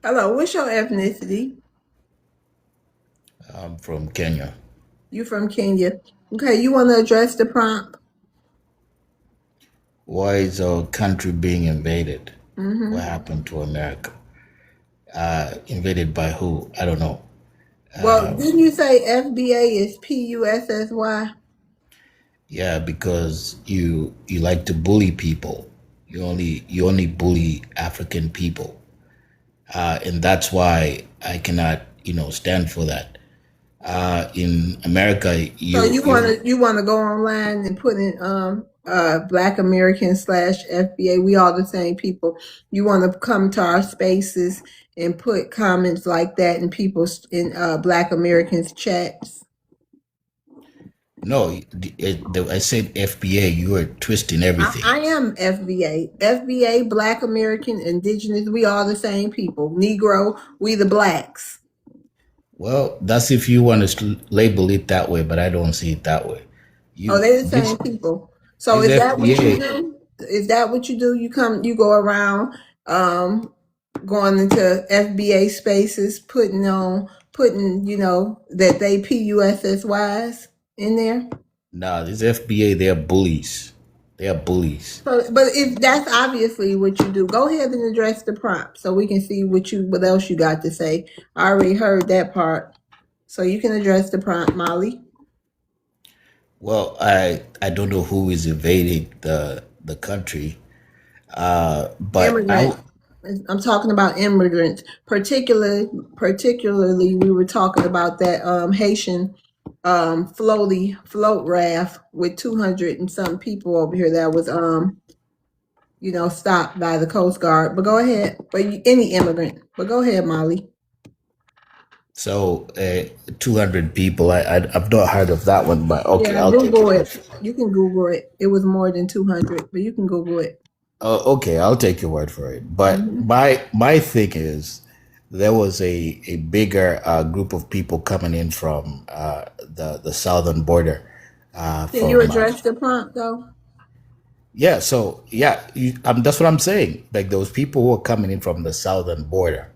Hello, what's your ethnicity? I'm from Kenya. You from Kenya. Okay, you want to address the prompt? Why is our country being invaded? What Mm-hmm. happened to America? Invaded by who? I don't know. Well, didn't you say FBA is PUSSY? Yeah, because you like to bully people. You only bully African people, and that's why I cannot stand for that. In America, So you you want you to go online and put in Black American slash FBA. We all the same people. You want to come to our spaces and put comments like that in people's in Black Americans chats. no. I said FBA. You are twisting everything. I am FBA. FBA, Black American, Indigenous, we all the same people. Negro, we the blacks. Well, that's if you want to label it that way, but I don't see it that way. Oh, You they the this same people. So this is that what you FBA. do? Is that what you do? You go around going into FBA spaces, putting, that they PUSSYs in there. Nah, this FBA, they're bullies. They are bullies. So, but if that's obviously what you do, go ahead and address the prompt so we can see what else you got to say. I already heard that part, so you can address the prompt, Molly. Well, I don't know who is invading the country, but Immigrant. I'm talking about immigrants. Particularly, we were talking about that Haitian float raft with 200 and some people over here that was stopped by the Coast Guard. But go ahead. But any immigrant. But go ahead, Molly. so 200 people. I've not heard of that one, but okay, Yeah, I'll take Google your word it. for it. You can Google it. It was more than 200, but you can Google it. Okay, I'll take your word for it. But Hmm. my thing is, there was a bigger group of people coming in from the southern border. Can you From address the prompt though? Yeah, so yeah, that's what I'm saying. Like those people who are coming in from the southern border,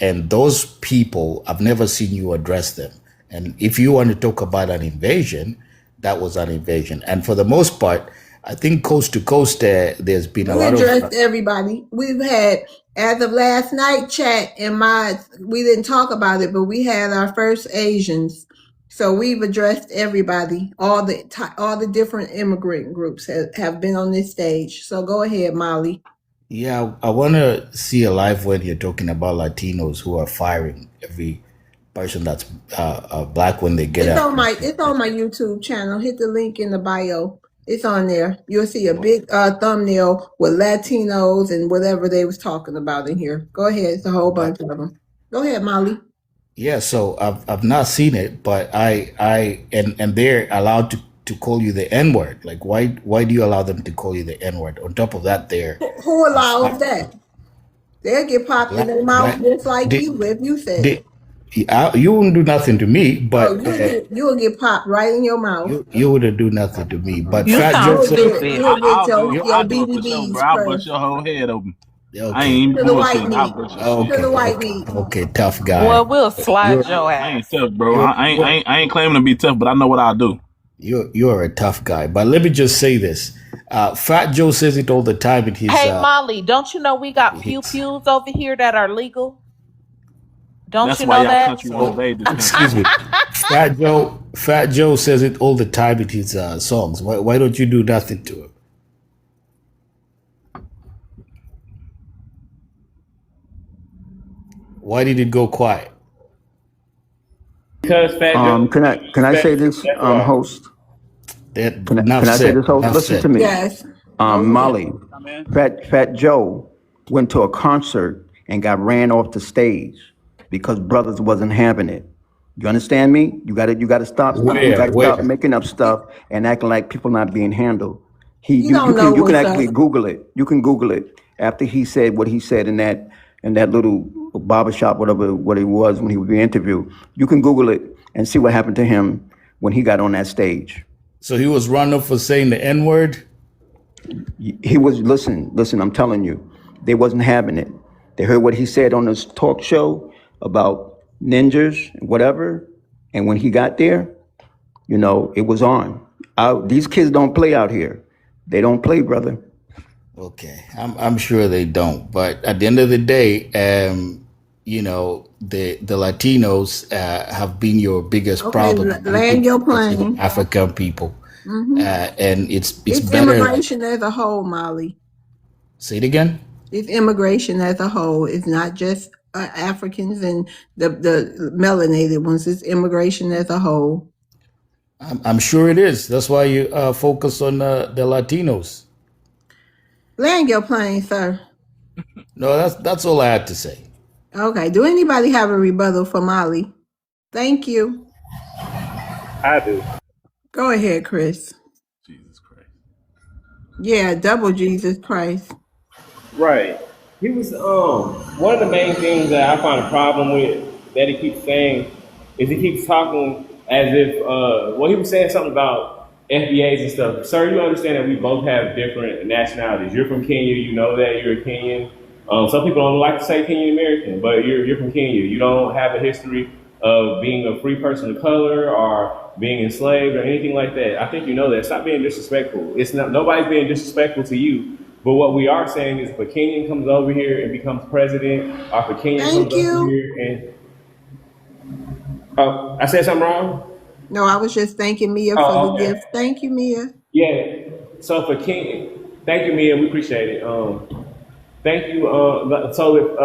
and those people, I've never seen you address them. And if you want to talk about an invasion, that was an invasion. And for the most part, I think coast to coast, there's been a We lot of addressed everybody. We've had, as of last night, chat and we didn't talk about it, but we had our first Asians. So we've addressed everybody. All the different immigrant groups have been on this stage. So go ahead, Molly. yeah. I want to see a live when you're talking about Latinos who are firing every person that's black when they get It's out. on my YouTube channel. Hit the link in the bio. It's on there. You'll see a big thumbnail with Latinos and whatever they was talking about in here. Go ahead. It's a whole bunch But of them. Go ahead, Molly. yeah, so I've not seen it, but and they're allowed to call you the N word. Like why do you allow them to call you the N word? On top of that, they're Who allows black that? They'll get popped in black their mouth black. just like They you if you said they it. you wouldn't do nothing to me, Oh, but you'll get popped right in your mouth. you wouldn't do nothing to me. But You Fat sound Joe said, stupid. You'll get I'll do it. you I'll do it for sure, bro. BBBs I'll bust first your whole head open. I okay, ain't to even the white bullshitting. I'll meat. bust your shit. To okay, the white okay, meat. okay, tough Boy, guy. we'll slide You're your I ain't ass. tough, bro. you're you're I ain't claiming to be tough, but I know what I'll do. you're a tough guy. But let me just say this: Fat Joe says it all the time in his Hey, Molly, don't you know we got pew his. pews over here that are legal? Don't That's you why know y'all that? country won't So invade this country. excuse me, Fat Joe says it all the time in his songs. Why don't you do nothing to him? Why did it go quiet? Because Fat Joe Can I say this, host? That Can enough I say said. this, host? Enough Listen to said. me. Yes. Go ahead. Molly, Come in. Fat Joe went to a concert and got ran off the stage because brothers wasn't having it. You understand me? You gotta stop. You Where? gotta stop Where? making up stuff and acting like people not being handled. You don't know You can what's up. actually Google it. You can Google it after he said what he said in that little barbershop, whatever what it was when he was being interviewed. You can Google it and see what happened to him when he got on that stage. So he was run up for saying the N word. He was listen. I'm telling you, they wasn't having it. They heard what he said on his talk show about ninjas and whatever. And when he got there, you know, it was on. These kids don't play out here. They don't play, brother. Okay, I'm sure they don't. But at the end of the day, you know, the Latinos have been your biggest problem. Land your plane. African people, and it's better. Immigration as a whole, Molly. Say it again. It's immigration as a whole. It's not just Africans and the melanated ones. It's immigration as a whole. I'm sure it is. That's why you focus on the Latinos. Land your plane, sir. No, that's all I had to say. Okay. Do anybody have a rebuttal for Molly? Thank you. I do. Go ahead, Chris. Jesus Christ. Yeah, double Jesus Christ. Right. He was one of the main things that I find a problem with that he keeps saying is he keeps talking as if he was saying something about FBAs and stuff. Sir, you understand that we both have different nationalities. You're from Kenya, you know that, you're a Kenyan. Some people don't like to say Kenyan American, but you're from Kenya. You don't have a history of being a free person of color or being enslaved or anything like that. I think you know that. Stop being disrespectful. It's not, nobody's being disrespectful to you. But what we are saying is if a Kenyan comes over here and becomes president, or if a Kenyan comes over here and I said something wrong? No, I was just thanking Mia for the gift. Thank you, Mia. Yeah. So for Kenyan, thank you, Mia. We appreciate it. Thank you. So if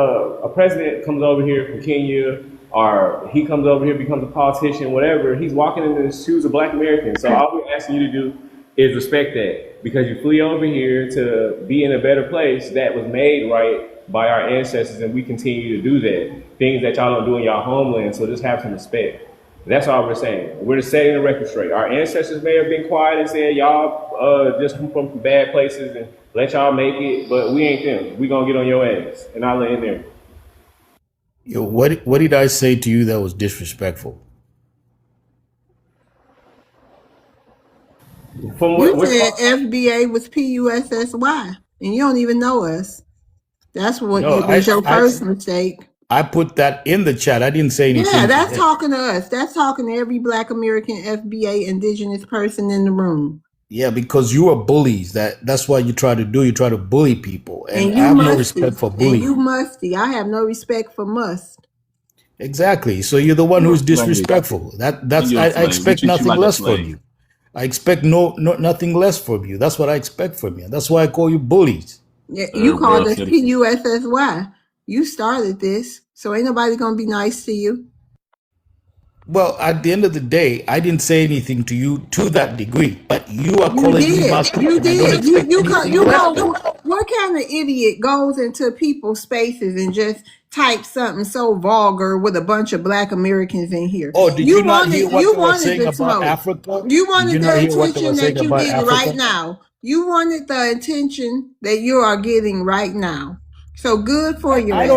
a president comes over here from Kenya, or he comes over here, becomes a politician, whatever, he's walking in the shoes of Black Americans. So all we're asking you to do is respect that, because you flew over here to be in a better place that was made right by our ancestors, and we continue to do that. Things that y'all don't do in y'all homeland, so just have some respect. That's all we're saying. We're just setting the record straight. Our ancestors may have been quiet and said, y'all just come from bad places and let y'all make it, but we ain't them. We gonna get on your ass, and I'll lay in there. Yo, what did I say to you that was disrespectful? You said FBA was PUSSY, and you don't even know us. That's what was your first mistake. I put that in the chat. I didn't say anything. Yeah, that's talking to us. That's talking to every Black American FBA indigenous person in the room. Yeah, because you are bullies. That's what you try to do. You try to bully people. And I have no respect for bullying. And you musty. I have no respect for must. Exactly. So you're the one who's disrespectful. I expect nothing less from you. I expect nothing less from you. That's what I expect from you. That's why I call you bullies. Yeah, you called us PUSSY. You started this, so ain't nobody gonna be nice to you. Well, at the end of the day, I didn't say anything to you to that degree, but you are calling me musty. You did. You know, what kind of idiot goes into people's spaces and just type something so vulgar with a bunch of Black Americans in here? Oh, did you not hear what they were saying about Africa? You wanted the attention that you're getting right now. You wanted the attention that you are getting right now. So good for you. I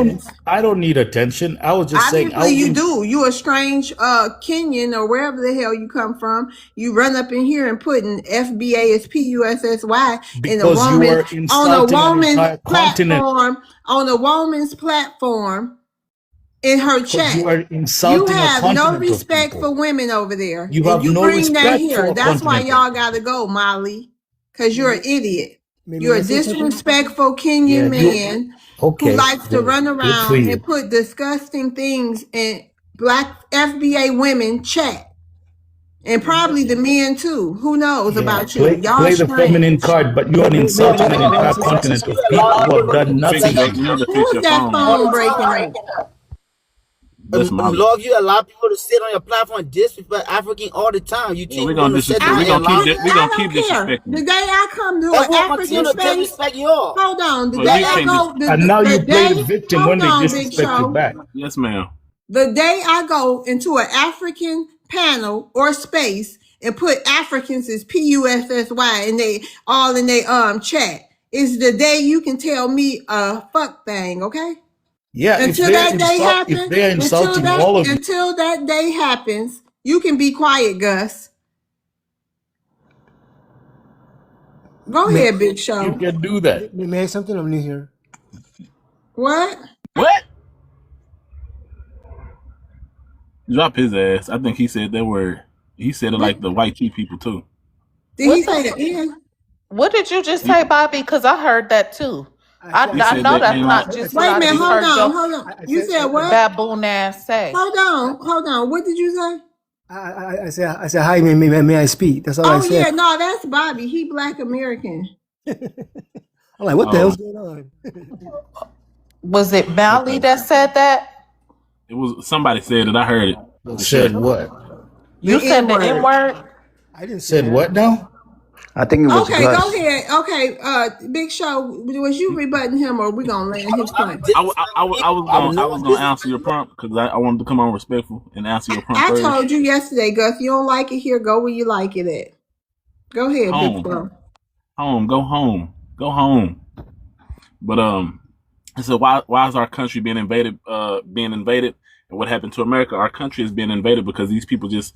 don't need attention. I was just saying. You do. You a strange Kenyan or wherever the hell you come from. You run up in here and put an FBA as PUSSY in a woman on a woman's platform. On a woman's platform in her chat. You have no respect for women over there. You have no respect for That's why y'all gotta go, Molly. Because you're an idiot. You're a disrespectful Kenyan man who likes to run around and put disgusting things in Black FBA women chat. And probably the men too. Who knows about you? Y'all play the feminine card, but you're an insulting an entire continent of people who have done nothing. Who's that phone breaking? Lord, you allow people to sit on your platform and disrespect African all the time. You keep we're gonna keep disrespecting. The day I come to an African space, hold on. The day I go, and now you play the victim when they disrespect you back. Yes, ma'am. The day I go into an African panel or space and put Africans as PUSSY and they all in their chat is the day you can tell me a fuck thing, okay? Yeah, until that day happens, if they're insulting all of you. Until that day happens, you can be quiet, Gus. Go ahead, Big Show. You can do that. May I say something? I'm new here. What? Drop his ass. I think he said that word. He said it like the white tea people too. Did he say that? Yeah. What did you just say, Bobby? Because I heard that too. I said know that that's ain't not like. just Wait what a I minute. just Hold heard on. your Hold on. You said what? baboon ass say. Hold on. Hold on. What did you say? I said, hi, may I speak? That's all I Oh said. yeah. No, that's Bobby. He Black American. I'm like, what the hell's going on? Was it Mally that said that? It was somebody said it. I heard it. Said what? You said the N-word. N word? I didn't say Said that. what now? I think it was Okay, Gus. go ahead. Okay, Big Show, was you rebutting him, or we gonna land his point? I was gonna answer your prompt because I wanted to come on respectful and answer your prompt I first. told you yesterday, Gus. You don't like it here. Go where you like it at. Go ahead, Big Show. Go home. But so why is our country being invaded? And what happened to America? Our country is being invaded because these people just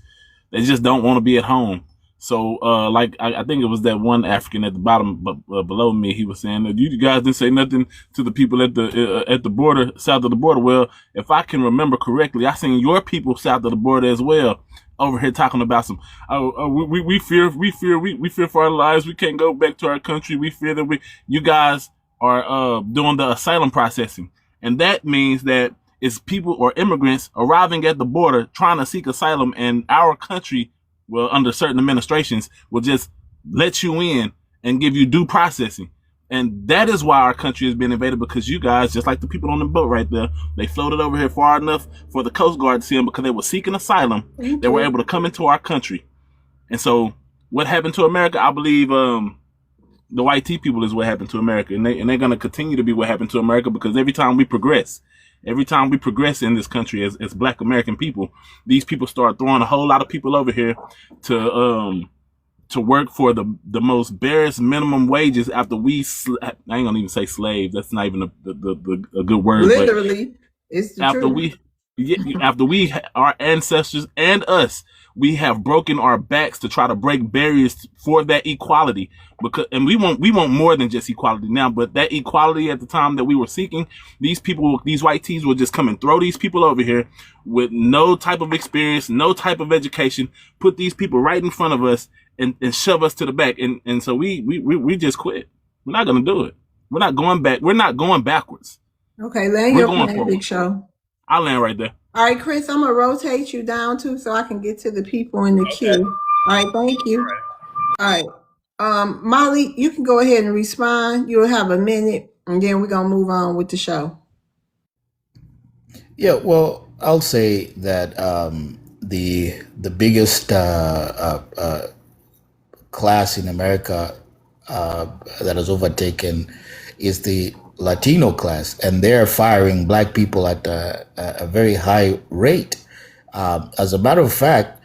don't want to be at home. So like I think it was that one African at the bottom below me. He was saying that you guys didn't say nothing to the people at the border, south of the border. Well, if I can remember correctly, I seen your people south of the border as well over here talking about some. We fear for our lives. We can't go back to our country. We fear that you guys are doing the asylum processing, and that means that it's people or immigrants arriving at the border trying to seek asylum, and our country, well, under certain administrations, will just let you in and give you due processing. And that is why our country has been invaded, because you guys, just like the people on the boat right there, they floated over here far enough for the Coast Guard to see them because they were seeking asylum. They were able to come into our country. And so what happened to America, I believe the white tea people is what happened to America. And they're going to continue to be what happened to America, because every time we progress in this country as Black American people, these people start throwing a whole lot of people over here to work for the most barest minimum wages after I ain't gonna even say slave. That's not even a good word. Literally, it's the after truth. after we, our ancestors and us, we have broken our backs to try to break barriers for that equality. And we want more than just equality now, but that equality at the time that we were seeking, these white tees will just come and throw these people over here with no type of experience, no type of education, put these people right in front of us and shove us to the back. And so we just quit. We're not going to do it. We're not going back. We're not going backwards. Okay, land your plane, Big Show. I'll land right there. All right, Chris, I'm gonna rotate you down too, so I can get to the people in the queue. All right, thank you. All right, Molly, you can go ahead and respond. You'll have a minute, and then we're gonna move on with the show. Yeah, well, I'll say that the biggest class in America that has overtaken is the Latino class, and they're firing Black people at a very high rate. As a matter of fact,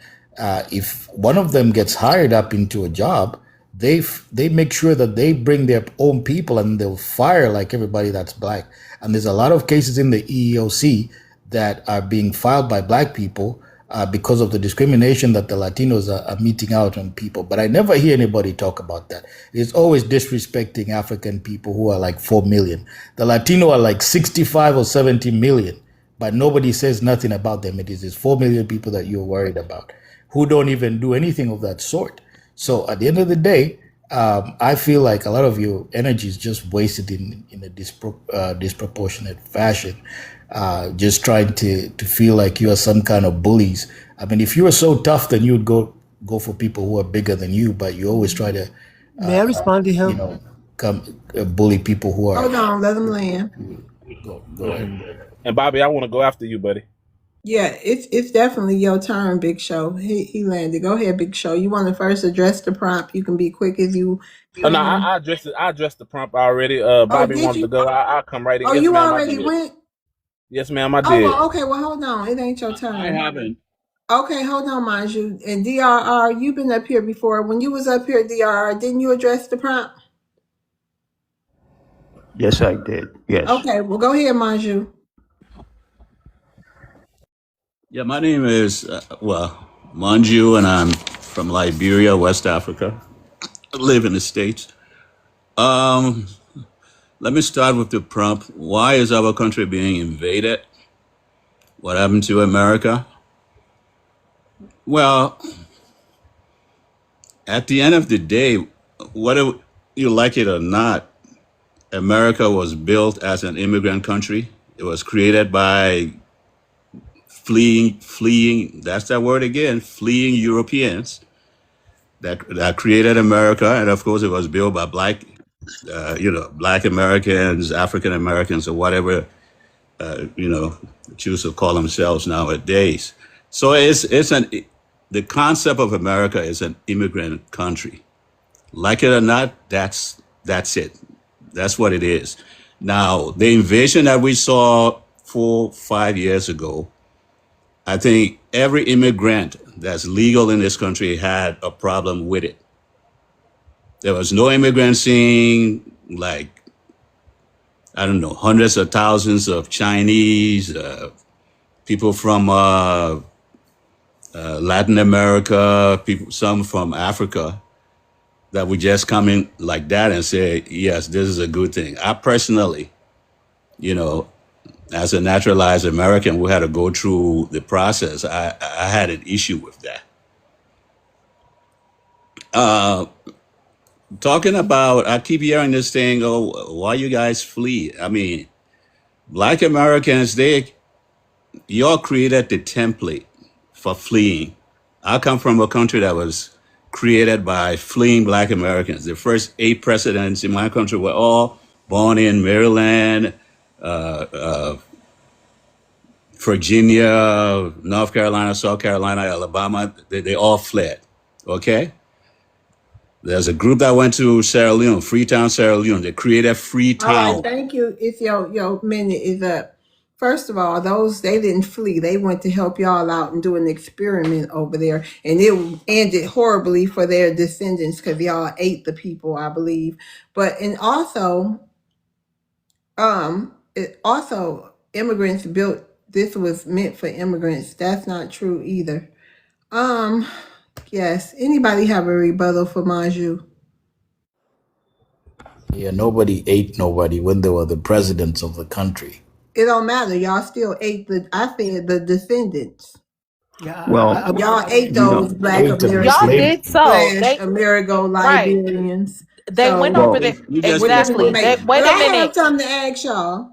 if one of them gets hired up into a job, they make sure that they bring their own people, and they'll fire like everybody that's Black. And there's a lot of cases in the EEOC that are being filed by Black people because of the discrimination that the Latinos are meting out on people. But I never hear anybody talk about that. It's always disrespecting African people who are like 4 million. The Latino are like 65 or 70 million, but nobody says nothing about them. It is these 4 million people that you're worried about, who don't even do anything of that sort. So at the end of the day, I feel like a lot of your energy is just wasted in a disproportionate fashion. Just trying to feel like you are some kind of bullies. I mean, if you were so tough, then you would go for people who are bigger than you, but you always try to May I respond to him? Bully people who are. Hold on, let them land. Go ahead. And Bobby, I want to go after you, buddy. Yeah, it's definitely your turn, Big Show. He landed. Go ahead, Big Show. You want to first address the prompt? You can be quick if you. No, I addressed it. I addressed the prompt already. Bobby wanted to go. I'll come right in. Oh, yes, you ma'am, already went? Yes, ma'am, I did. Oh, well, okay. Well, hold on. It ain't your turn. I haven't. Okay, hold on, Manju. And DRR, you've been up here before. When you was up here, DRR, didn't you address the prompt? Yes, I did. Yes. Okay, well, go ahead, Manju. Yeah, my name is, Manju, and I'm from Liberia, West Africa. I live in the States. Let me start with the prompt. Why is our country being invaded? What happened to America? Well, at the end of the day, whether you like it or not, America was built as an immigrant country. It was created by fleeing, that's that word again, fleeing Europeans that created America. And of course, it was built by black Americans, African Americans, or whatever, choose to call themselves nowadays. So the concept of America is an immigrant country. Like it or not, that's it. That's what it is. Now, the invasion that we saw 4-5 years ago, I think every immigrant that's legal in this country had a problem with it. There was no immigrant seeing, like, I don't know, hundreds of thousands of Chinese, people from Latin America, some from Africa, that would just come in like that and say, yes, this is a good thing. I personally, as a naturalized American who had to go through the process, I had an issue with that. Talking about, I keep hearing this thing, why you guys flee? I mean, Black Americans, y'all created the template for fleeing. I come from a country that was created by fleeing Black Americans. The first 8 presidents in my country were all born in Maryland, Virginia, North Carolina, South Carolina, Alabama. They all fled. Okay? There's a group that went to Sierra Leone, Freetown, Sierra Leone. They created All Freetown. right, thank you. It's your minute is up. First of all, they didn't flee. They went to help y'all out and do an experiment over there, and it ended horribly for their descendants because y'all ate the people, I believe. And also, immigrants built. This was meant for immigrants. That's not true either. Yes. Anybody have a rebuttal for Manju? Yeah, nobody ate nobody when they were the presidents of the country. It don't matter. Y'all still ate the descendants. Yeah, Well, Y'all ate those Black Ate them Y'all Americans did so. / Amerigo Right. Liberians. They went So over well, there. You just Exactly. explained. Wait but a I have minute. something to ask y'all.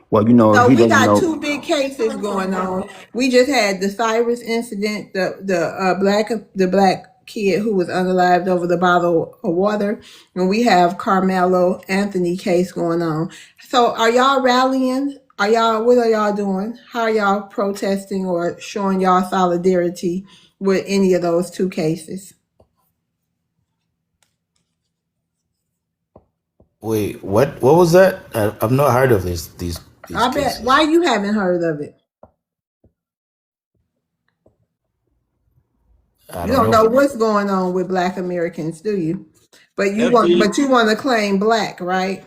well, So he we doesn't got know. 2 big cases going on. We just had the Cyrus incident, the black kid who was unalived over the bottle of water, and we have Carmelo Anthony case going on. So are y'all rallying? What are y'all doing? How are y'all protesting or showing y'all solidarity with any of those 2 cases? Wait, what was that? I've not heard of these I bet. cases. Why you haven't heard of it? I You don't don't know know. what's going on with Black Americans, do you? But you FB, want to claim Black, right?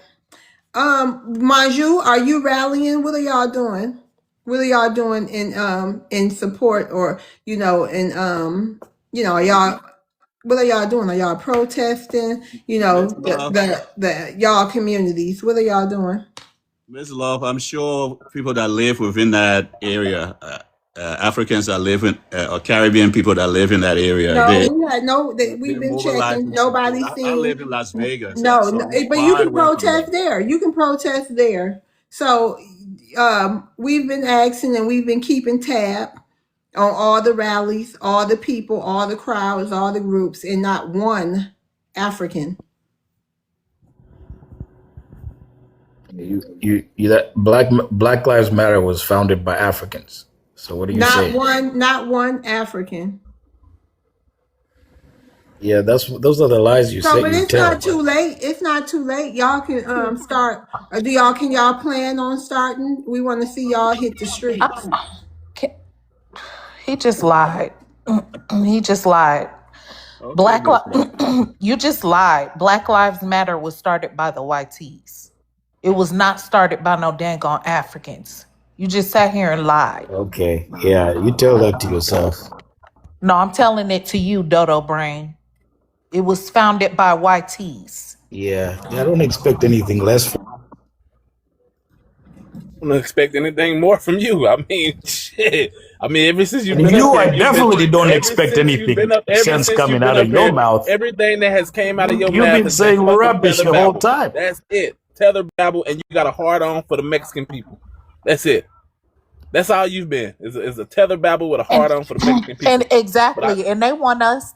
Manju, are you rallying? What are y'all doing? What are y'all doing in support or are y'all what are y'all doing? Are y'all protesting? Miss Love, The y'all communities. What are y'all doing? Miss Love, I'm sure people that live within that area, Africans that live in, or Caribbean people that live in that area, No, we had we've they're been checking. mobilizing support. Nobody's I seen. live in Las Vegas, No, so no, I'm but you far can away from protest them. there. You can protest there. So, we've been asking and we've been keeping tab on all the rallies, all the people, all the crowds, all the groups, and not one African. You that Black Lives Matter was founded by Africans. So what do you Not say? one African. Yeah, those are the lies you So, say but you it's tell. not But too late. It's not too late. Y'all can start. Can y'all plan on starting? We want to see y'all hit the streets. He just lied. He just lied. Okay, Miss Love. You just lied. Black Lives Matter was started by the YTs. It was not started by no dang on Africans. You just sat here and lied. okay, yeah, you tell that to yourself. No, I'm telling it to you, Dodo Brain. It was founded by YTs. Yeah, I don't expect anything less. I don't expect anything more from you. I mean, Shit. I mean, ever since you've And been up you, here, I definitely don't expect anything ever sense since you've coming been out of up your here, mouth. everything that has came out of your You've mouth been has been saying fucking rubbish tether the whole babble. time. That's it. Tether babble, and you got a hard on for the Mexican people. That's it. That's all you've been. Is a tether babble with a hard on for the Mexican people. And exactly, and they want us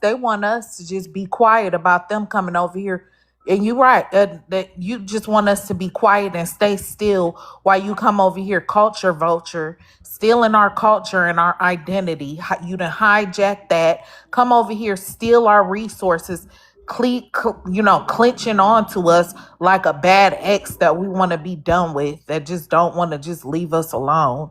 to just be quiet about them coming over here. And you're right, that you just want us to be quiet and stay still while you come over here, culture vulture, stealing our culture and our identity. You done hijack that, come over here, steal our resources, clenching onto us like a bad ex that we want to be done with, that just don't want to just leave us alone.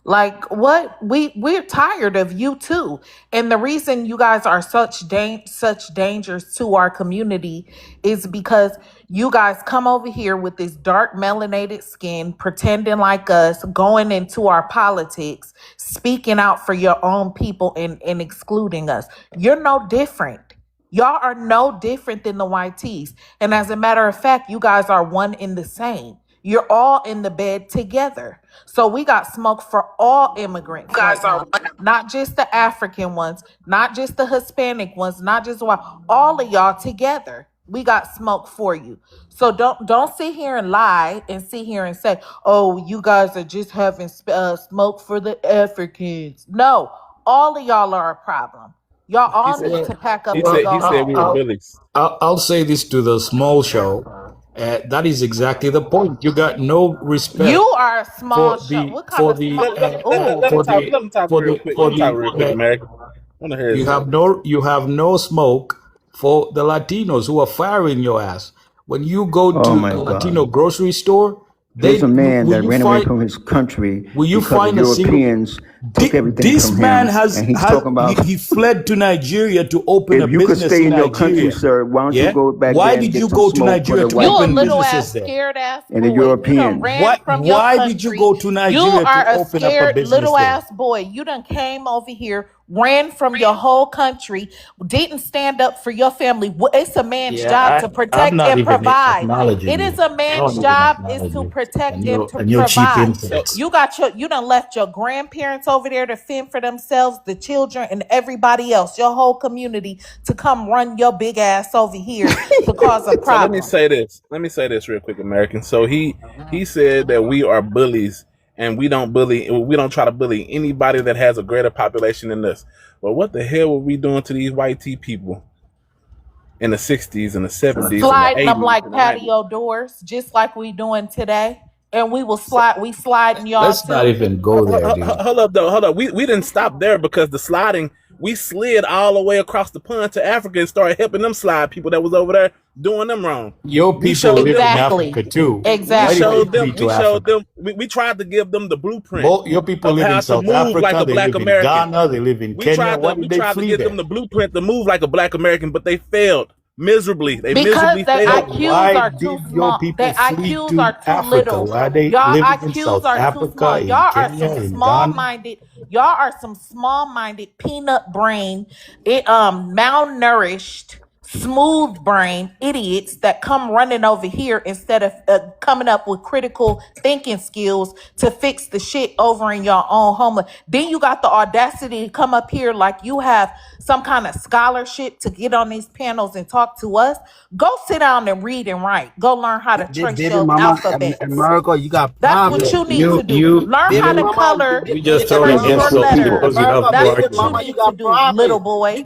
Like what we're tired of you too. And the reason you guys are such dangers to our community is because you guys come over here with this dark melanated skin, pretending like us, going into our politics, speaking out for your own people and excluding us. You're no different. Y'all are no different than the white tees. And as a matter of fact, you guys are one in the same. You're all in the bed together. So we got smoke for all immigrants right now. Not just the African ones, not just the Hispanic ones, not just white. All of y'all together. We got smoke for you. So don't sit here and lie and sit here and say, "Oh, you guys are just having smoke for the Africans." No, all of y'all are a problem. Y'all all need to pack up and go He said home. we were bullies. I'll say this to the small show. That is exactly the point. You got no respect You are a small for show. the What kind for of the small? Ooh. for the Let him talk for real the quick. for Let him talk real quick, the America. I want to hear his you have no smoke for the Latinos who are firing your ass. When you go Oh to my a Latino God. grocery store, Here's a man will that you ran away find from his country will you because the find a single Europeans took everything this from man him, and he's has talking about he fled to Nigeria to open a if you could business stay in in your country, Nigeria. sir, why don't you Yeah. go back Why there and did get you some go to smoke for Nigeria the to You white a open little people ass businesses there? scared ass and the boy. You done Europeans? ran from your Why did you country. go to You Nigeria are to a open up a scared business little there? ass boy. You done came over here, ran from your whole country, didn't stand up for your family. It's a man's job to I'm protect not and even provide. acknowledging It is you. a I man's don't even job is acknowledge to you protect and to and your cheap provide. insults. You done left your grandparents over there to fend for themselves, the children and everybody else, your whole community to come run your big ass over here to cause a So let me problem. say this. Let me say this real quick, American. So he said that we are bullies and we don't bully. We don't try to bully anybody that has a greater population than us. But what the hell were we doing to these white tea people in the '60s and the '70s and the Sliding them '80s like and the '90s? patio doors, just like we doing today. And we sliding y'all Let's not too. even go there, dude. Hold up, though. Hold up. We didn't stop there because the sliding. We slid all the way across the pond to Africa and started helping them slide people that was over there doing them wrong. Your We people showed live them. in Exactly. Africa too. We Why did Exactly. you showed them. flee We to showed Africa? them. We tried to give them the blueprint Your people of live in how to South move like Africa. a They black live in American. Ghana. They live in Kenya. Why We did they tried to flee give them there? the blueprint to move like a black American, but they failed miserably. They Because miserably their But failed. IQs why are too did your small. Their people flee IQs to are too Africa? little. Why are they Y'all living in IQs South are too Africa, small. in Y'all are Kenya, some in Ghana? small-minded. Y'all are some small-minded, peanut brain, malnourished, smooth brain idiots that come running over here instead of coming up with critical thinking skills to fix the shit over in your own homeland. Then you got the audacity to come up here like you have some kind of scholarship to get on these panels and talk to us. Go sit down and read and write. Go learn how to trace Baby your mama, alphabets. America, you got That's what problems. you need to do. Learn Baby how to mama, color You and just You're baby throwing trace mama, your against your insults people. because letters. you have America, no That's baby what you mama, argument. you need to got do, little problems. boy.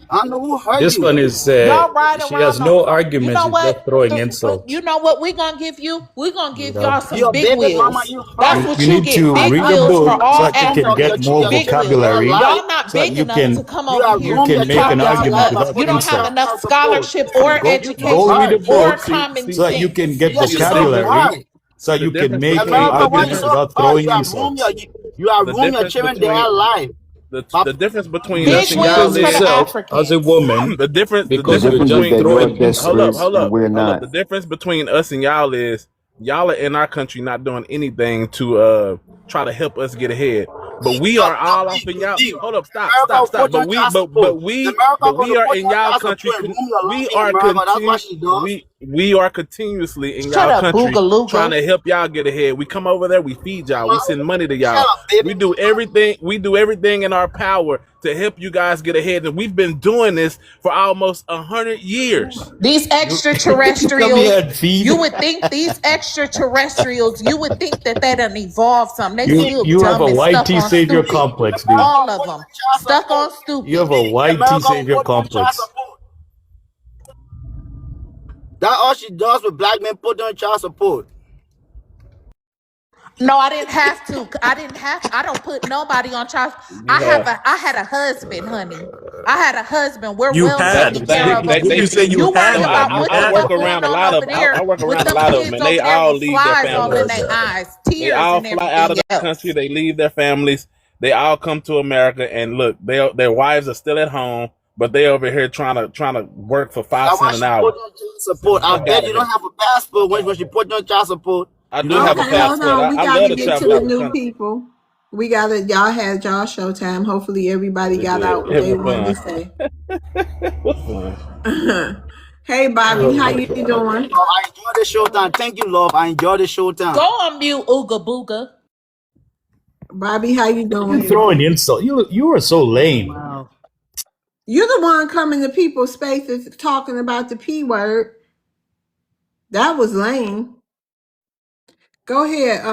I don't know who hurt This you. one is Y'all ride she around has on. no You arguments. know She's just what? throwing insults. You know what we're gonna give you? We're gonna You give know, y'all some Your big baby mama, wheels. you That's hurt. what you you need get. to Big read the wheels for book so all that you can get Africans. more Big Children, wheels. their vocabulary, life. Y'all not so that big you enough to can come You over have here you ruined your and can make talk an children's to argument life us. by without You putting don't have child insults. enough support. scholarship or Go read a education You or book common so that you sense. can get you're so vocabulary, hurt. so The you can difference make between America, the why you arguments difference so without hurt? throwing insults. You have the ruined your difference children their between life. the difference between You're us Big and wheels y'all for speaking the is yourself as a Africans. woman the The because difference you're difference is just between that you're throwing desperate insults. and we're hold up. not. The difference between us and y'all is y'all are in our country not doing anything to try to help us get ahead. But we Your are all off in people y'all. leave. Hold up, America will stop. put you on child support. America But going we to are put you in on y'all child country. support and ruin your We life in are America. That's what continue. she does. We are continuously in Shut y'all up, country trying Boogalooga. to help y'all get ahead. We come over there, we feed y'all, we send money to Shut y'all. up, baby. We do everything. We do everything in our power to help you guys get ahead, and we've been doing this for almost 100 years. These You come here extraterrestrials, and feed. you would think these extraterrestrials, you would think that they done evolved something. They still You have dumb a and white stuck T on savior stupid. complex, dude. All America of put them on child stuck on support. You stupid. have a white T America savior put on child complex. support. That's all she does with black men, put on child support. No, I didn't have to. I don't put nobody on child. You have I had a husband, honey. I had a husband. We're You well that's had. the taken care of thing. over Did there. you say you You had worrying So one? about You what I the had work fuck one. going around a on lot over of I there work with around a them lot of them, kids and over they there all with leave their flies all in families. their eyes, They tears all and fly out everything of the country. else. They leave their families. They all come to America, and look, their wives are still at home, but they over here trying to work for five That's why cent an she put hour. on child support. I Fuck bet out you of don't here. have a passport when she put on child support. I You do don't have have a a Okay, hold passport. passport. on. I, We I got love to to get to travel the out the new country. people. We got to, y'all had y'all showtime. Hopefully everybody We got did. out what It they was wanted to fun. say. It was fun. Hey, Bobby, how you doing? Love, I enjoy the showtime. Thank you, love. I enjoy the Go showtime. on mute, ooga booga. Bobby, how you You doing? throwing insult. You are so lame. Wow. You're the one coming to people's spaces talking about the P word. That was lame. Go ahead,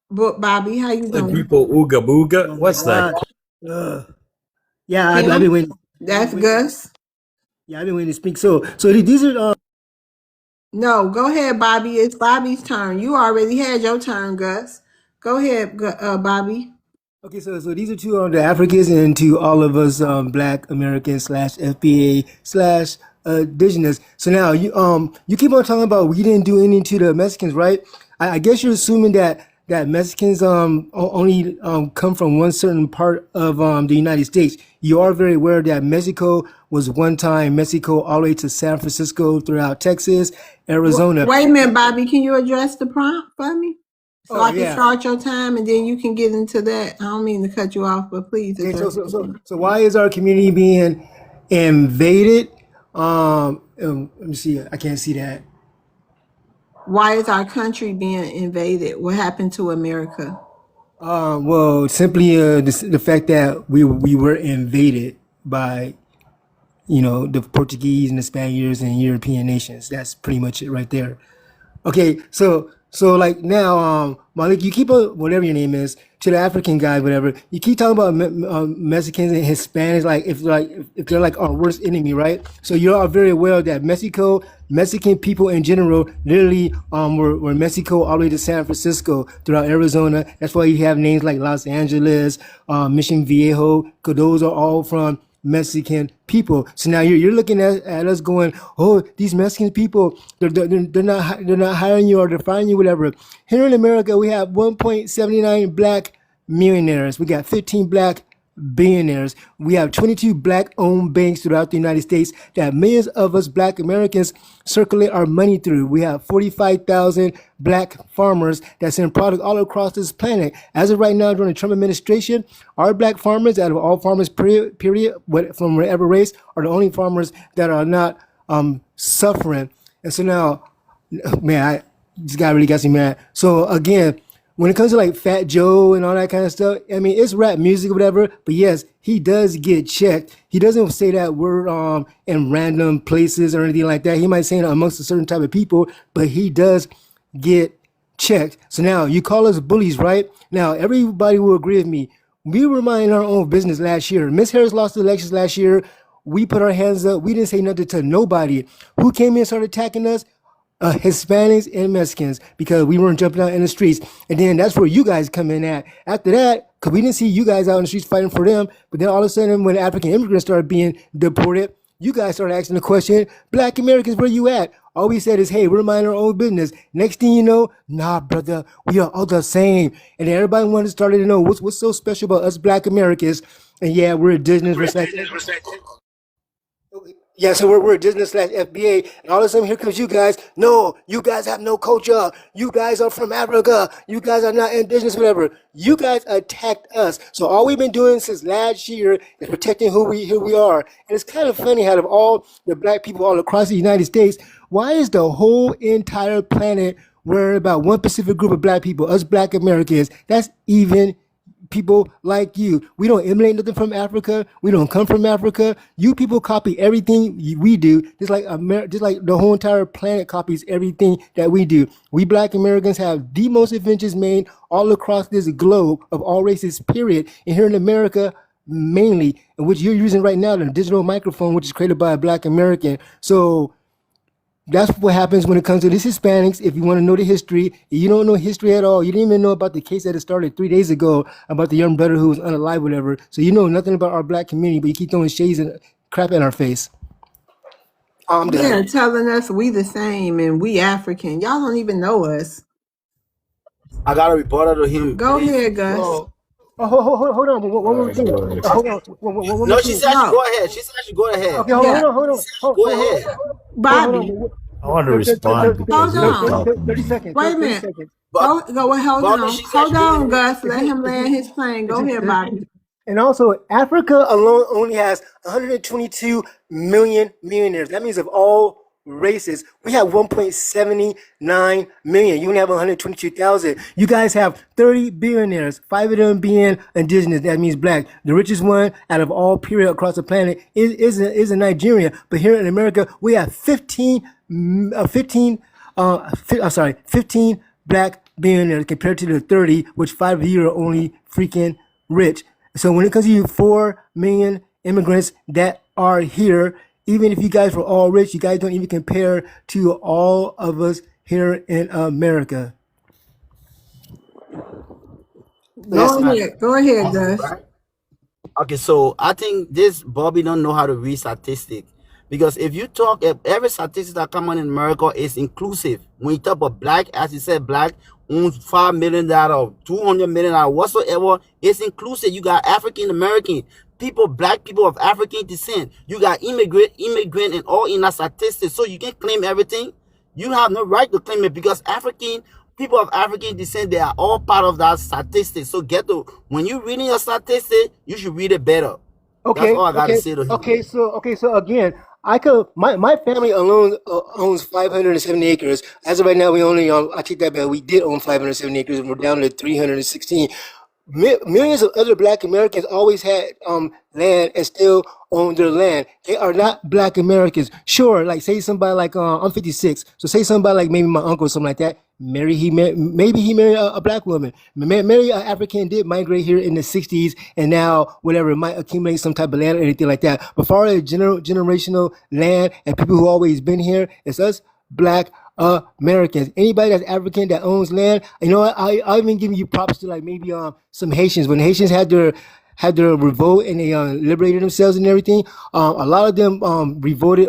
Bobby, how you Calling doing? people ooga booga. Oh my What's that? God. Yeah, I've Him? been waiting. That's Gus. Yeah, I've been waiting to speak. So these are No, go ahead, Bobby. It's Bobby's turn. You already had your turn, Gus. Go ahead, Bobby. okay. So these are to the Africans and to all of us Black Americans slash FBA slash indigenous. So now you keep on talking about we didn't do anything to the Mexicans, right? I guess you're assuming that Mexicans only come from one certain part of the United States. You are very aware that Mexico was one time Mexico all the way to San Francisco throughout Texas, Arizona. Wait a minute, Bobby. Can you address the prompt for me? So Oh I can yeah. start your time and then you can get into that. I don't mean to cut you off, but please Okay, so address so the so prompt. so why is our community being invaded? Let me see. I can't see that. Why is our country being invaded? What happened to America? Well, simply the fact that we were invaded by the Portuguese and the Spaniards and European nations. That's pretty much it right there. Okay, so like now, Malik, you keep whatever your name is to the African guy, whatever. You keep talking about Mexicans and Hispanics, if they're like our worst enemy, right? So you are very aware that Mexican people in general, literally, were Mexico all the way to San Francisco throughout Arizona. That's why you have names like Los Angeles, Mission Viejo, because those are all from Mexican people. So now you're looking at us going, oh, these Mexican people, they're not hiring you or they're firing you, whatever. Here in America, we have 1.79 black millionaires. We got 15 black billionaires. We have 22 black-owned banks throughout the United States that millions of us black Americans circulate our money through. We have 45,000 black farmers that send product all across this planet. As of right now, during the Trump administration, our black farmers, out of all farmers, period, from whatever race, are the only farmers that are not suffering. And so now, man, this guy really got me mad. So again, when it comes to like Fat Joe and all that kind of stuff, I mean, it's rap music or whatever, but yes, he does get checked. He doesn't say that word in random places or anything like that. He might say it amongst a certain type of people, but he does get checked. So now you call us bullies, right? Now everybody will agree with me. We were minding our own business last year. Miss Harris lost the elections last year. We put our hands up. We didn't say nothing to nobody. Who came in and started attacking us? Hispanics and Mexicans, because we weren't jumping out in the streets. And then that's where you guys come in at. After that, because we didn't see you guys out in the streets fighting for them, but then all of a sudden when African immigrants started being deported, you guys started asking the question, Black Americans, where you at? All we said is, hey, we're minding our own business. Next thing you know, nah, brother, we are all the same. And then everybody wanted to start to know what's so special about us Black Americans. And yeah, we're indigenous. Yeah, so we're Disney slash FBA, and all of a sudden here comes you guys. No, you guys have no culture. You guys are from Africa. You guys are not indigenous, whatever. You guys attacked us. So all we've been doing since last year is protecting who we are. And it's kind of funny how of all the black people all across the United States, why is the whole entire planet worried about one specific group of black people, us black Americans? That's even people like you. We don't emulate nothing from Africa. We don't come from Africa. You people copy everything we do, just like just like the whole entire planet copies everything that we do. We Black Americans have the most inventions made all across this globe of all races, period. And here in America, mainly, and which you're using right now, the digital microphone, which is created by a Black American. So that's what happens when it comes to these Hispanics. If you want to know the history, you don't know history at all. You didn't even know about the case that started 3 days ago about the young brother who was unalive, whatever. So you know nothing about our black community, but you keep throwing shades and crap in our face. I'm Yeah, done. telling us we the same and we African. Y'all don't even know us. I got a rebuttal to him, Go please. ahead, Gus. Well, hold on. One All more right, thing. go ahead. Hold on. One No, more she thing. said I should No. go ahead. She said I should go ahead. Okay, Yeah. hold on. Go ahead. Hold Bobby, on. I want to respond because hold you're on. talking. 30 seconds. Wait a 30 minute. seconds. Go, hold Bobby, on. she said Hold she on, didn't. Gus. Let him land his plane. Go ahead, Bobby. And also, Africa alone only has 122 million millionaires. That means of all races, we have 1.79 million. You only have 122,000. You guys have 30 billionaires, 5 of them being indigenous. That means black. The richest one out of all period across the planet is in Nigeria. But here in America, we have 15 black billionaires compared to the 30, which 5 of you are only freaking rich. So when it comes to you 4 million immigrants that are here, even if you guys were all rich, you guys don't even compare to all of us here in America. Go All ahead. Go ahead, Gus. right. Okay, so I think this Bobby don't know how to read statistics, because if you talk, every statistic that come on in America is inclusive. When you talk about black, as you said, black owns $5 million, $200 million, whatsoever, it's inclusive. You got African American people, black people of African descent. You got immigrant, and all in that statistics. So you can't claim everything. You have no right to claim it, because African people of African descent, they are all part of that statistic. So when you're reading a statistic, you should read it better. That's Okay, all I gotta say to him. so again, my family alone owns 570 acres. As of right now, we only I take that back. We did own 570 acres, and we're down to 316. Millions of other black Americans always had land and still own their land. They are not black Americans. Sure, like say somebody like I'm 56, so say somebody like maybe my uncle or something like that. Maybe he married a black woman. Marry an African, did migrate here in the 60s, and now whatever might accumulate some type of land or anything like that. But far as generational land and people who always been here, it's us black Americans. Anybody that's African that owns land, you know what? I even give you props to like maybe some Haitians. When Haitians had their revolt and they liberated themselves and everything, a lot of them revolted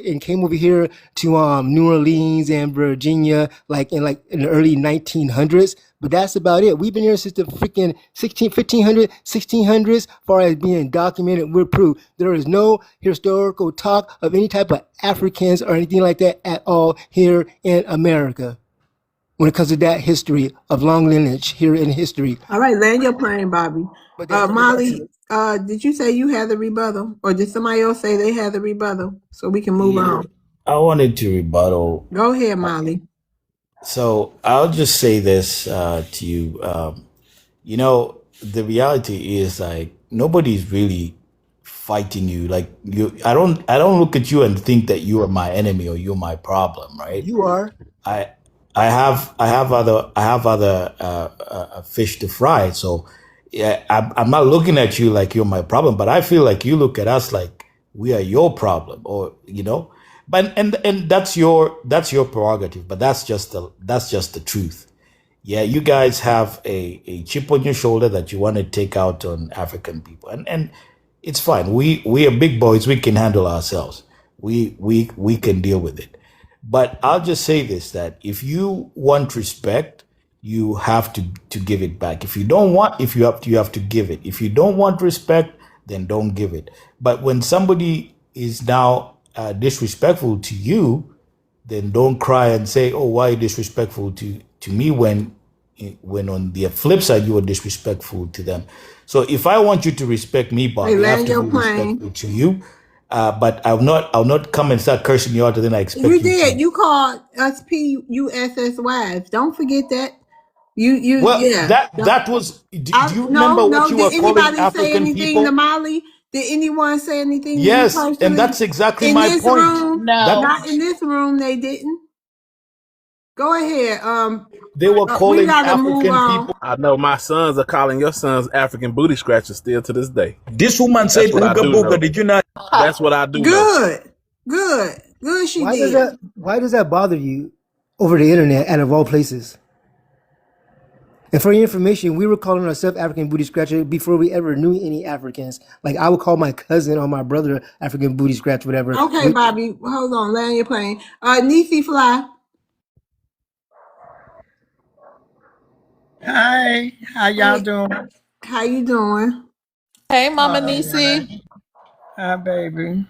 and came over here to New Orleans and Virginia like in the early 1900s. But that's about it. We've been here since the freaking 1600s, far as being documented with proof. There is no historical talk of any type of Africans or anything like that at all here in America when it comes to that history of long lineage here in history. All right, land your plane, Bobby. But that's Molly, did you say you had the rebuttal? Or did somebody else say they had the rebuttal? So we can move on. I wanted to rebuttal. Go ahead, Molly. So I'll just say this to you. You know, the reality is like nobody's really fighting you. Like I don't look at you and think that you are my enemy or you're my problem, right? you are. I I have other fish to fry. So yeah, I'm not looking at you like you're my problem, but I feel like you look at us like we are your problem, or you know. But and that's your prerogative. But that's just the truth. Yeah, you guys have a chip on your shoulder that you want to take out on African people, and it's fine. We are big boys. We can handle ourselves. We can deal with it. But I'll just say this: that if you want respect, you have to give it back. If you don't want, if you have to give it. If you don't want respect, then don't give it. But when somebody is now disrespectful to you, then don't cry and say, "Oh, why are you disrespectful to me?" When on the flip side you are disrespectful to them. So if I want you to respect me, Hey, Bobby, I have land to your be plane. respectful to you. But I'll not come and start cursing you out, and then I expect You you did. to. You called us PUSS wives. Don't forget that. You Well, yeah. that was. Do you remember what No. you Did were calling anybody say African anything to people? Molly? Did anyone say anything to you Yes, and personally? that's exactly In my this point. room? That No. Not in this room, they didn't. Go ahead. they were We calling gotta move African on. people. I know my sons are calling your sons African booty scratchers still to this day. This woman That's said what I "ooga do booga." know. Did you not? That's what I do know. Good. She did. Why does that bother you over the internet out of all places? And for your information, we were calling ourselves African booty scratcher before we ever knew any Africans. Like I would call my cousin or my brother African booty scratch, whatever. Okay, Bobby, hold on, land your plane. Nisi Fly. Hi, how y'all doing? How you doing? Hey, Mama Nisi. Hi, baby.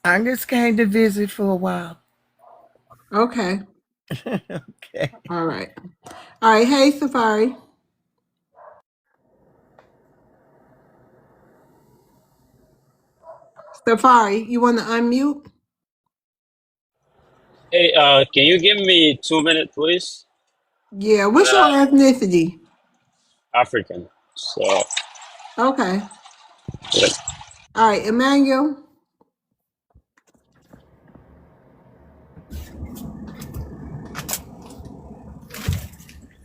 I just came to visit for a while. Okay. Okay. All right. Hey, Safari. Safari, you want to unmute? Hey, can you give me 2 minutes, please? Yeah. What's your ethnicity? African. So, Okay. yeah. All right, Emmanuel.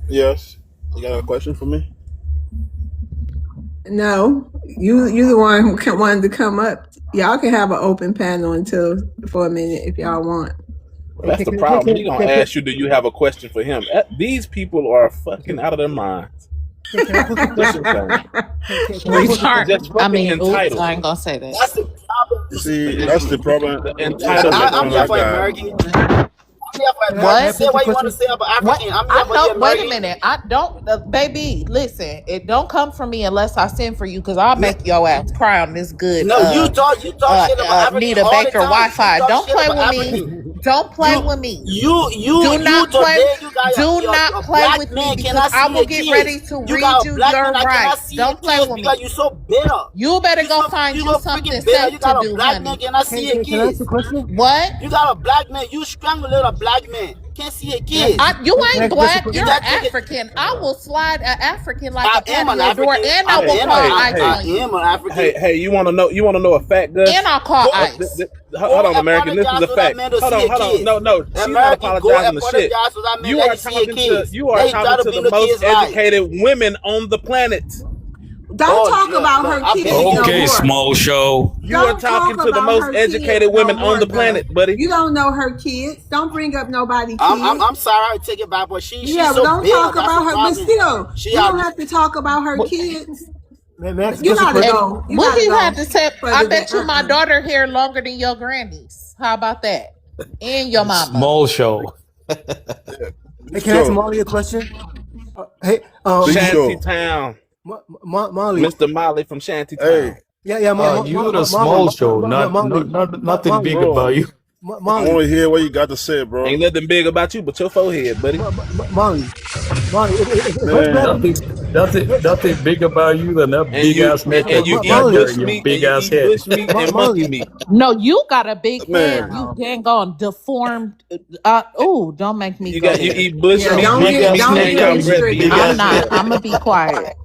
Yes. You got a question for me? No, you the one who wanted to come up. Y'all can have an open panel until for a minute if y'all want. Well, that's the problem. He gonna ask you, do you have a question for him? These people are fucking out of their minds. Can I pose a That's question? insane. Can I pose a Sorry. Just I fucking mean, oops, I entitled. ain't gonna say that. That's the problem. You see, that's the problem. The That's the entitlement I'm problem here I part. for got. American. I'm here for can I What? Say pose a what you want to question? say about What? African. I'm here I for the don't. Wait a American. minute. I don't, baby. Listen, it don't come from me unless I send for you, because I'll No, make your ass cry on this good. no, you talk shit about African Nita all the Baker time. You Wi-Fi. talk Don't shit play about with me. African. Don't play You with me. you Do you not play. today you got Do your not play black with me, man because cannot I see will your get kids. ready to You read got a you black your man that cannot rights. see your Don't play kids with because me. you're so bitter. You better go find You you so something freaking bitter. safe You to got a do, black man honey. cannot see your Can I ask kids. a question? What? You got a black man. You strangulate a black man. Can't see your Can I, kids. You can I ain't ask a question? black. You're And that take it. African. I will slide an African like a I am an patio door, African. and I I will Hey, am call a, hey, ice hey, on you. an African. hey, you wanna know a fact, And Gus? I'll call Go ice. Hold on, American. This is apologize a for that fact. man to Hold see on, your hold on. kids. No, she's not American, go apologizing to shit. apologize for that man You that are he see your talking to kids. That he try to the be in the most kids' life. educated women on the planet. Don't Oh, talk yeah, about look, her I've been kids against no Okay, women. more. small show. You are Don't talking talk to the about most her kids educated no women on more, the Gus. planet, buddy. You don't know her kids. Don't bring up nobody kids. I'm sorry, I take it back, but she's Yeah, but so don't bitter. talk That's the about her. But problem. still, She we have don't have to talk about her What, kids. May I ask a You question gotta question? go. You what gotta he had go to say? I further than bet you my daughter here longer than your grannies. How about that? And your mama. Small show. Hey, Big can I ask show. Molly a question? Hey, Big Shanty show. Town, Molly. Mr. Molly from Shanty Hey, Town. Yeah, You the Molly. small show, Molly. nothing Molly. big about bro. you. I want Molly. to hear what you got to say, bro. Ain't nothing big about you but your forehead, buddy. Molly. Molly. If her Man, daddy, Nothing big about you than that And big ass neck that you got Molly. there and your and big you ass eat head. bush meat and monkey Molly. meat. No, you got a big head. man. You dang on deformed. Oh, don't make me You go got you there. eat bush Yeah, meat, Big monkey ass meat, don't neck and get got and your breast big restricted. meat. I'm ass not. head. I'm gonna be quiet.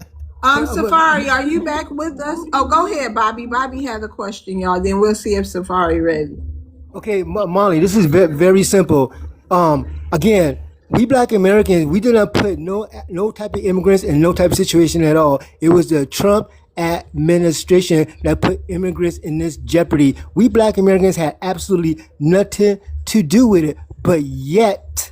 Safari, are you back with us? Oh, go ahead, Bobby. Bobby had a question, y'all. Then we'll see if Safari ready. Okay, Molly, this is very simple. Again, we Black Americans, we did not put no type of immigrants in no type of situation at all. It was the Trump administration that put immigrants in this jeopardy. We Black Americans had absolutely nothing to do with it, but yet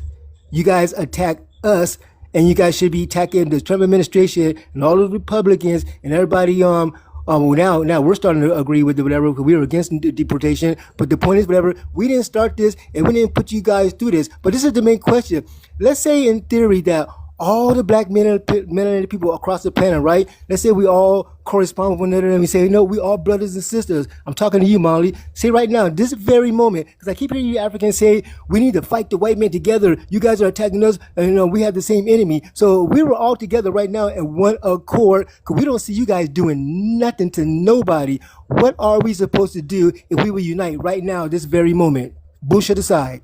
you guys attack us, and you guys should be attacking the Trump administration and all the Republicans and everybody. Now we're starting to agree with whatever, because we were against deportation. But the point is, whatever, we didn't start this and we didn't put you guys through this. But this is the main question. Let's say in theory that all the black melanated people across the planet, right? Let's say we all correspond with one another and we say, we all brothers and sisters. I'm talking to you, Molly. Say right now, this very moment, because I keep hearing you Africans say, we need to fight the white man together. You guys are attacking us, and we have the same enemy. So we were all together right now in one accord, because we don't see you guys doing nothing to nobody. What are we supposed to do if we would unite right now, this very moment? Bullshit aside.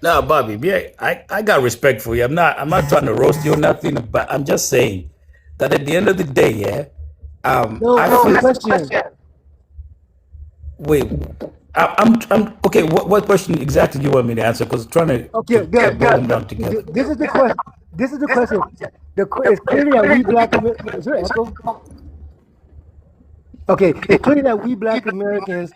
No, Bobby, yeah, I got respect for you. I'm not trying to roast you or nothing, but I'm just saying that at the end of the day, yeah, No, I that's the feel. question. Wait, I'm okay. What question exactly do you want me to answer? Because I'm trying to Okay, get good, both of good. them together. This is the question. This is the question. It's clear that we black Americans. Is there an echo? Okay, it's clear that we black Americans,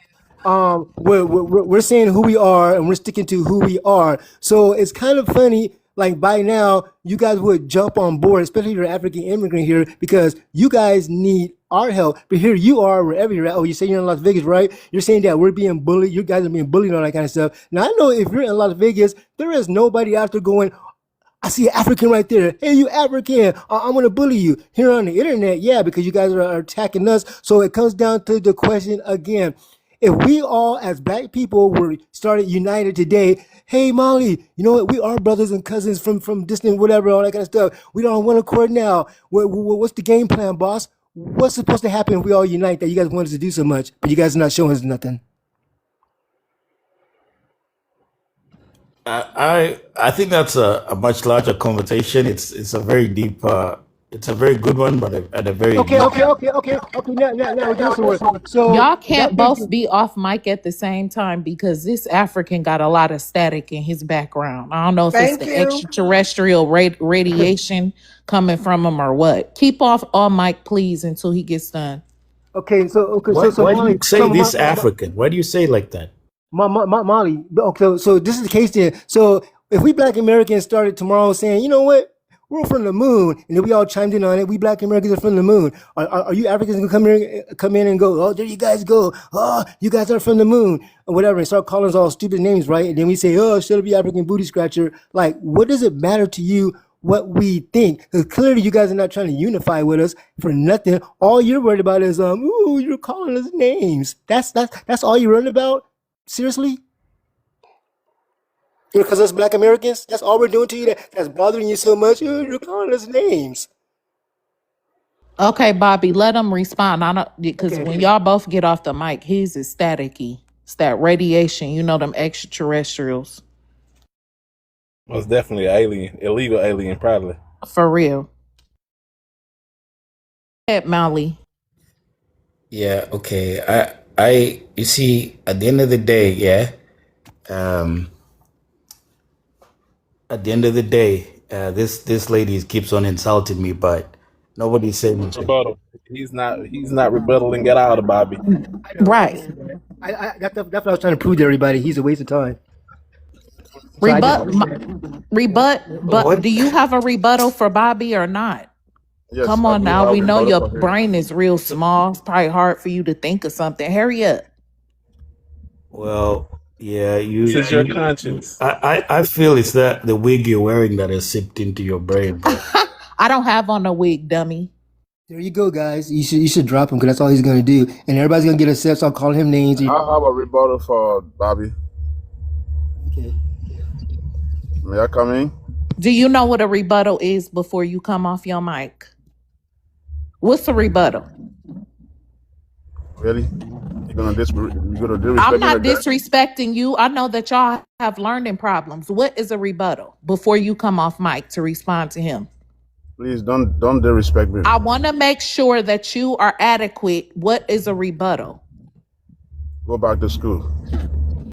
we're saying who we are and we're sticking to who we are. So it's kind of funny. Like by now, you guys would jump on board, especially if you're an African immigrant here, because you guys need our help. But here you are, wherever you're at. Oh, you're saying you're in Las Vegas, right? You're saying that we're being bullied. You guys are being bullied and all that kind of stuff. Now I know if you're in Las Vegas, there is nobody out there going, I see an African right there. Hey, you African, I'm going to bully you. Here on the internet, yeah, because you guys are attacking us. So it comes down to the question again. If we all as black people were started united today, hey, Molly, you know what? We are brothers and cousins from distant whatever, all that kind of stuff. We don't on one accord now. What's the game plan, boss? What's supposed to happen if we all unite that you guys want us to do so much, but you guys are not showing us nothing? I think that's a much larger conversation. It's a very deep. It's a very good one, but at a very Okay, deep. okay. Now we're doing some work. So Y'all that can't makes both be off mic at the same time because this African got a lot of static in his background. I don't know if it's Thank the you. extraterrestrial radiation coming from him or what. Keep off all mic, please, until he gets done. okay. So Why do you Molly, say this African? Why do you say it like that? Molly. Okay, so this is the case then. So if we Black Americans started tomorrow saying, you know what, we're from the moon, and then we all chimed in on it, we Black Americans are from the moon. Are you Africans gonna come in and go, oh, there you guys go, oh, you guys are from the moon, or whatever, and start calling us all stupid names, right? And then we say, oh, should it be African booty scratcher? Like, what does it matter to you what we think? Because clearly you guys are not trying to unify with us for nothing. All you're worried about is, ooh, you're calling us names. That's all you're worried about. Seriously? Because us Black Americans, that's all we're doing to you. That's bothering you so much. You're calling us names. Okay, Bobby, let him respond. I don't because Okay. when y'all both get off the mic, his is staticky. It's that radiation, them extraterrestrials. Most definitely an alien, illegal alien, probably. For real. Hey, Molly. Yeah. Okay. You see, at the end of the day, yeah. At the end of the day, this lady keeps on insulting me, but nobody's saying anything. Rebuttal. He's not rebuttaling at all to Bobby. Right. That's what I was trying to prove to everybody. He's a waste of time. So Rebut, but What? do you have a rebuttal for Bobby or not? Yes, Come I on do now. have We a know rebuttal your for him. brain is real small. It's probably hard for you to think of something. Hurry up. Well, yeah. This is your conscience. I feel it's that the wig you're wearing that has seeped into your brain, but I don't have on a wig, dummy. there you go, guys. You should drop him because that's all he's gonna do, and everybody's gonna get upset. So I'm calling him names. I have a rebuttal for Bobby. Okay. May I come in? Do you know what a rebuttal is before you come off your mic? What's a rebuttal? Really? You're gonna disrespect I'm me not like that? disrespecting you. I know that y'all have learning problems. What is a rebuttal before you come off mic to respond to him? Please don't disrespect me. I want to make sure that you are adequate. What is a rebuttal? Go back to school.